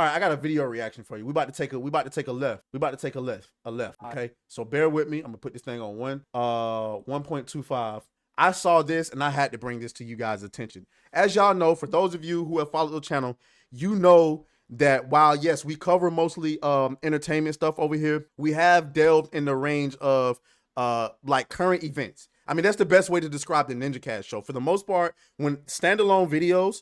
All right, I got a video reaction for you. We about to take a left. Okay, so bear with me. I'm gonna put this thing on 1.25. I saw this and I had to bring this to you guys' attention. As y'all know, for those of you who have followed the channel, you know that while yes, we cover mostly entertainment stuff over here, we have delved in the range of like current events. I mean, that's the best way to describe the NinjaCast show. For the most part, when standalone videos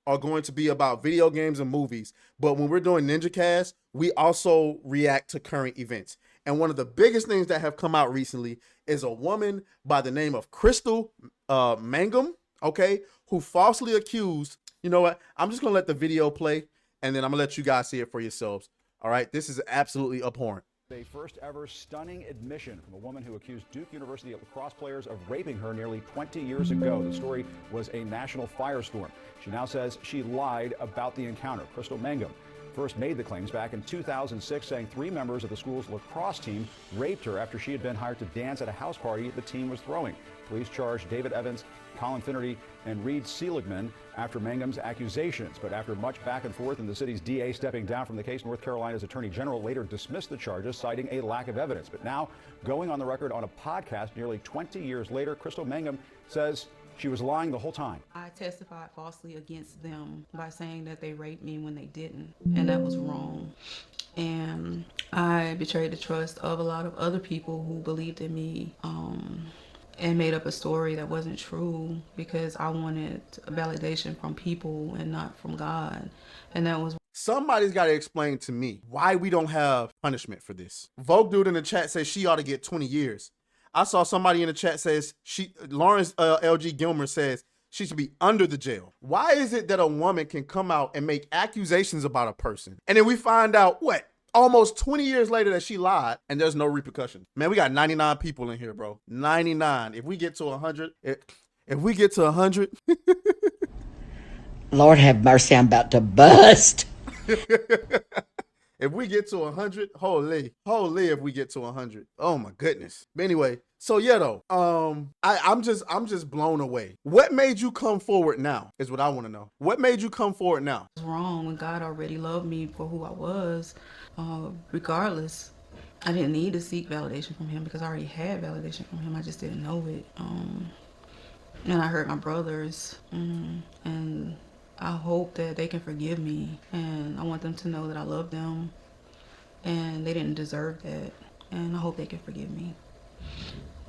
are going to be about video games and movies, but when we're doing NinjaCast, we also react to current events. And one of the biggest things that have come out recently is a woman by the name of Crystal Mangum, okay, who falsely accused, you know what, I'm just gonna let the video play and then I'm gonna let you guys see it for yourselves. All right, this is absolutely abhorrent. A first ever stunning admission from a woman who accused Duke University lacrosse players of raping her nearly 20 years ago. The story was a national firestorm. She now says she lied about the encounter. Crystal Mangum first made the claims back in 2006, saying 3 members of the school's lacrosse team raped her after she had been hired to dance at a house party the team was throwing. Police charged David Evans, Colin Finnerty, and Reed Seligman after Mangum's accusations. But after much back and forth and the city's DA stepping down from the case, North Carolina's Attorney General later dismissed the charges, citing a lack of evidence. But now, going on the record on a podcast nearly 20 years later, Crystal Mangum says she was lying the whole time. I testified falsely against them by saying that they raped me when they didn't, and that was wrong. And I betrayed the trust of a lot of other people who believed in me, and made up a story that wasn't true because I wanted validation from people and not from God. And that was... Somebody's got to explain to me why we don't have punishment for this. Vogue Dude in the chat says she ought to get 20 years. I saw somebody in the chat says Lawrence LG Gilmer says she should be under the jail. Why is it that a woman can come out and make accusations about a person and then we find out what? Almost 20 years later that she lied and there's no repercussion. Man, we got 99 people in here, bro. 99. If we get to 100, if we get to 100. Lord have mercy, I'm about to bust. If we get to 100, holy, if we get to 100. Oh my goodness. But anyway, so yeah though, I'm just blown away. What made you come forward now is what I want to know. What made you come forward now? It was wrong when God already loved me for who I was, regardless. I didn't need to seek validation from him because I already had validation from him. I just didn't know it. And I hurt my brothers, and I hope that they can forgive me, and I want them to know that I love them and they didn't deserve that, and I hope they can forgive me.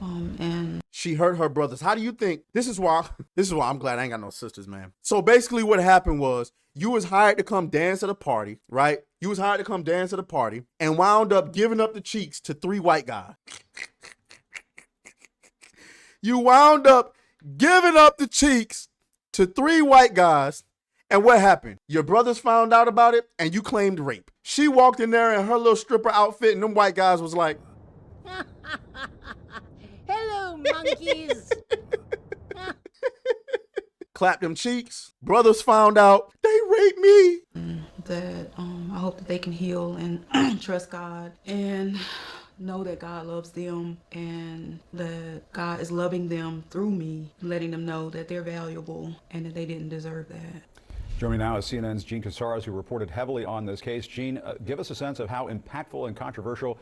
And she hurt her brothers. How do you think? This is why I'm glad I ain't got no sisters, man. So basically what happened was you was hired to come dance at a party, right? You was hired to come dance at a party and wound up giving up the cheeks to 3 white guys. You wound up giving up the cheeks to 3 white guys. And what happened? Your brothers found out about it and you claimed rape. She walked in there in her little stripper outfit and them white guys was like, hello, monkeys. Clap them cheeks. Brothers found out they raped me. that I hope that they can heal and trust God and know that God loves them and that God is loving them through me, letting them know that they're valuable and that they didn't deserve that. Joining me now is CNN's Gene Casares, who reported heavily on this case. Gene, give us a sense of how impactful and controversial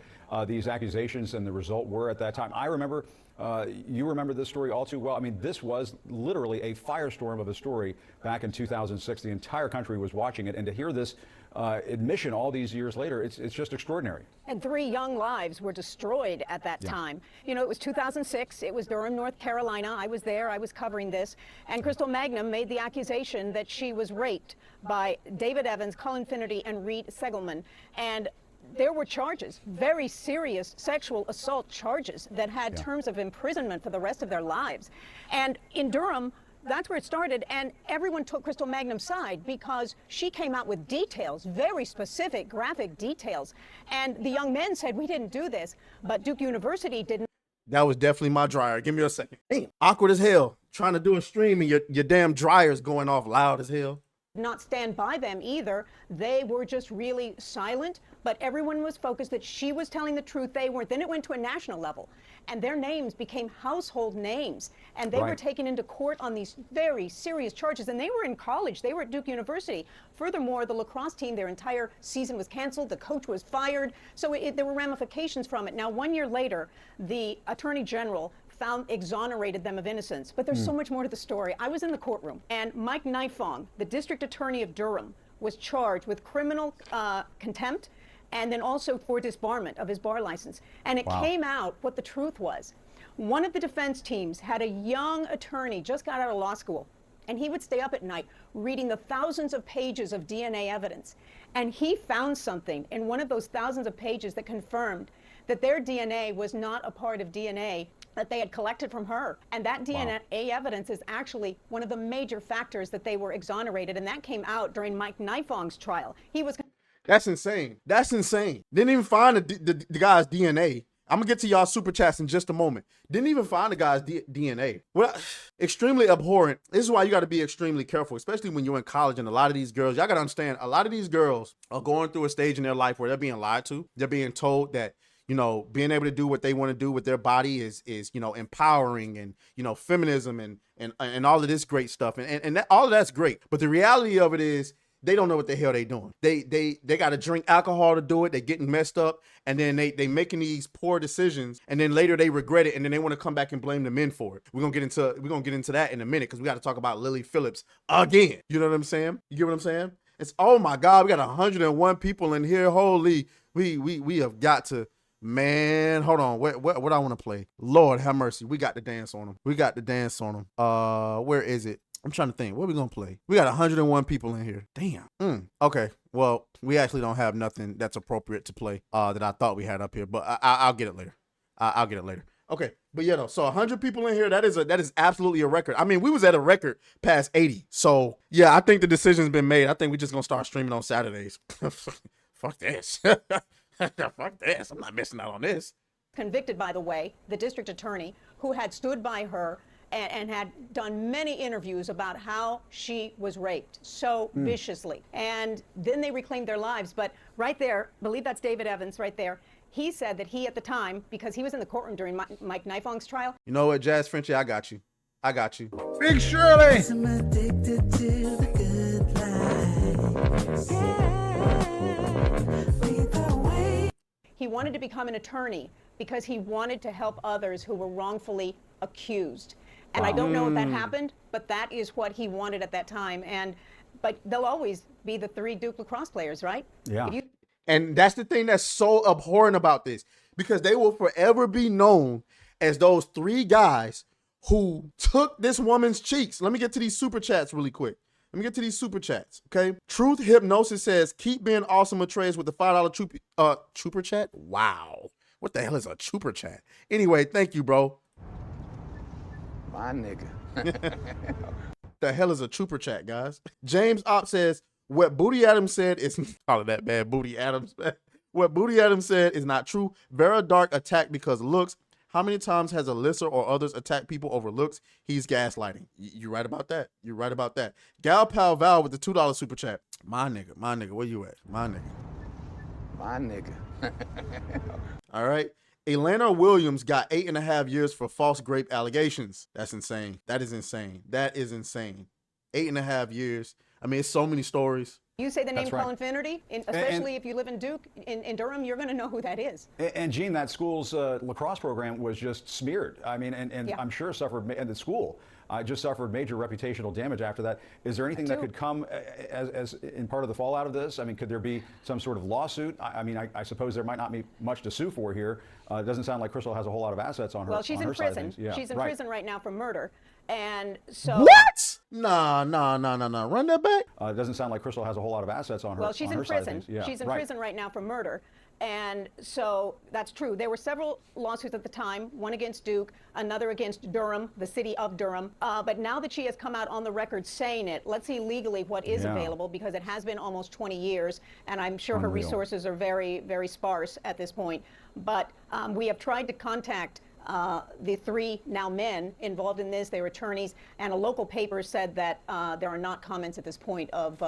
these accusations and the result were at that time. I remember, you remember this story all too well. I mean, this was literally a firestorm of a story back in 2006. The entire country was watching it, and to hear this admission all these years later, it's just extraordinary. And 3 young lives were destroyed at that time. You know, it was 2006. It was Durham, North Carolina. I was there. I was covering this. And Crystal Mangum made the accusation that she was raped by David Evans, Colin Finnerty, and Reed Seligman. And there were charges, very serious sexual assault charges that had terms of imprisonment for the rest of their lives. And in Durham, that's where it started, and everyone took Crystal Mangum's side because she came out with details, very specific, graphic details. And the young men said, we didn't do this, but Duke University didn't. That was definitely my dryer. Give me a second. Damn, awkward as hell. Trying to do a stream and your damn dryer's going off loud as hell. not stand by them either. They were just really silent, but everyone was focused that she was telling the truth. They weren't. Then it went to a national level, and their names became household names, and they were taken into court on these very serious charges, and they were in college. They were at Duke University. Furthermore, the lacrosse team, their entire season was canceled. The coach was fired. So there were ramifications from it. Now, 1 year later, the Attorney General exonerated them of innocence. But there's so much more to the story. I was in the courtroom, and Mike Nifong, the district attorney of Durham, was charged with criminal contempt and then also for disbarment of his bar license. And it came out what the truth was. One of the defense teams had a young attorney, just got out of law school, and he would stay up at night reading the thousands of pages of DNA evidence. And he found something in one of those thousands of pages that confirmed that their DNA was not a part of DNA that they had collected from her. And that DNA evidence is actually one of the major factors that they were exonerated. And that came out during Mike Nifong's trial. He was... That's insane. That's insane. Didn't even find the guy's DNA. I'm going to get to y'all super chats in just a moment. Didn't even find the guy's DNA. Well, extremely abhorrent. This is why you got to be extremely careful, especially when you're in college. And a lot of these girls, y'all got to understand, a lot of these girls are going through a stage in their life where they're being lied to. They're being told that, you know, being able to do what they want to do with their body is, you know, empowering and, you know, feminism and all of this great stuff. And that, all of that's great. But the reality of it is they don't know what the hell they doing. They got to drink alcohol to do it. They getting messed up. And then they making these poor decisions. And then later they regret it. And then they want to come back and blame the men for it. We're going to get into that in a minute because we got to talk about Lily Phillips again. You know what I'm saying? You get what I'm saying? It's, oh my God, we got 101 people in here. Holy, we have got to. Man, hold on. What I want to play? Lord have mercy. We got to dance on them. We got to dance on them. Where is it? I'm trying to think. What are we going to play? We got 101 people in here. Damn. Okay. Well, we actually don't have nothing that's appropriate to play that I thought we had up here, but I'll get it later. I'll get it later. Okay. But yeah, though. So 100 people in here, that is absolutely a record. I mean, we was at a record past 80. So yeah, I think the decision's been made. I think we're just going to start streaming on Saturdays. Fuck this. Fuck this. I'm not missing out on this. Convicted, by the way, the district attorney who had stood by her and had done many interviews about how she was raped so viciously. And then they reclaimed their lives. But right there, I believe that's David Evans right there. He said that he, at the time, because he was in the courtroom during Mike Nifong's trial. You know what, Jazz Frenchie, I got you. Big Shirley. I'm addicted to the good life. He wanted to become an attorney because he wanted to help others who were wrongfully accused. And I don't know if that happened, but that is what he wanted at that time. But they'll always be the three Duke lacrosse players, right? Yeah. And that's the thing that's so abhorrent about this, because they will forever be known as those three guys who took this woman's cheeks. Let me get to these super chats really quick. Okay? Truth Hypnosis says, keep being awesome, Atreus, with the $5 trooper chat. Wow. What the hell is a trooper chat? Anyway, thank you, bro. My nigga. The hell is a trooper chat, guys? James Opp says, what Booty Adams said is all of that bad Booty Adams. What Booty Adams said is not true. Vera Dark attacked because of looks. How many times has Alyssa or others attacked people over looks? He's gaslighting. You're right about that. Gal Pal Val with the $2 super chat. My nigga, where you at? My nigga. All right. Elena Williams got 8.5 years for false grape allegations. That's insane. That is insane. 8.5 years. I mean, it's so many stories. You say the name That's right. Colin Finnerty, especially if you live in Duke, in Durham, you're going to know who that is. And Gene, that school's lacrosse program was just smeared. I mean, and Yeah. I'm sure and the school just suffered major reputational damage after that. Is there anything that could come as in part of the fallout of this? I mean, could there be some sort of lawsuit? I suppose there might not be much to sue for here. It doesn't sound like Crystal has a whole lot of assets on her. Well, she's on in her side of prison. things. Yeah, She's in right. prison right now for murder. And so... What? Nah. Run that back. It doesn't sound like Crystal has a whole lot of assets on her. Well, she's on in her side of prison. things. Yeah, She's in right. prison right now for murder. And so that's true. There were several lawsuits at the time, one against Duke, another against Durham, the city of Durham. But now that she has come out on the record saying it, let's see legally what is available, because it has been almost 20 years, and I'm sure her resources are very, very sparse at this point. But we have tried to contact the three now men involved in this. They were attorneys, and a local paper said that there are not comments at this point of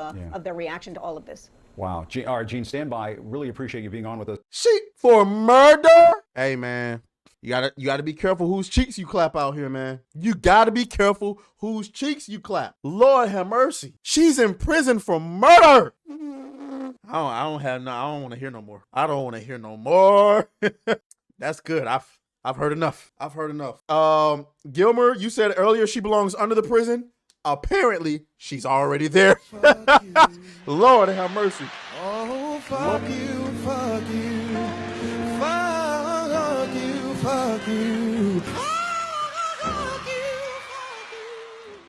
their reaction to all of this. Wow. All right, Gene, stand by. Really appreciate you being on with us. She for murder? Hey, man. You gotta be careful whose cheeks you clap out here, man. You gotta be careful whose cheeks you clap. Lord have mercy. She's in prison for murder. I don't want to hear no more. I don't want to hear no more. That's good. I've heard enough. I've heard enough. Gilmer, you said earlier she belongs under the prison. Apparently, she's already there. Lord have mercy. Oh, fuck you, fuck you, fuck you, fuck you.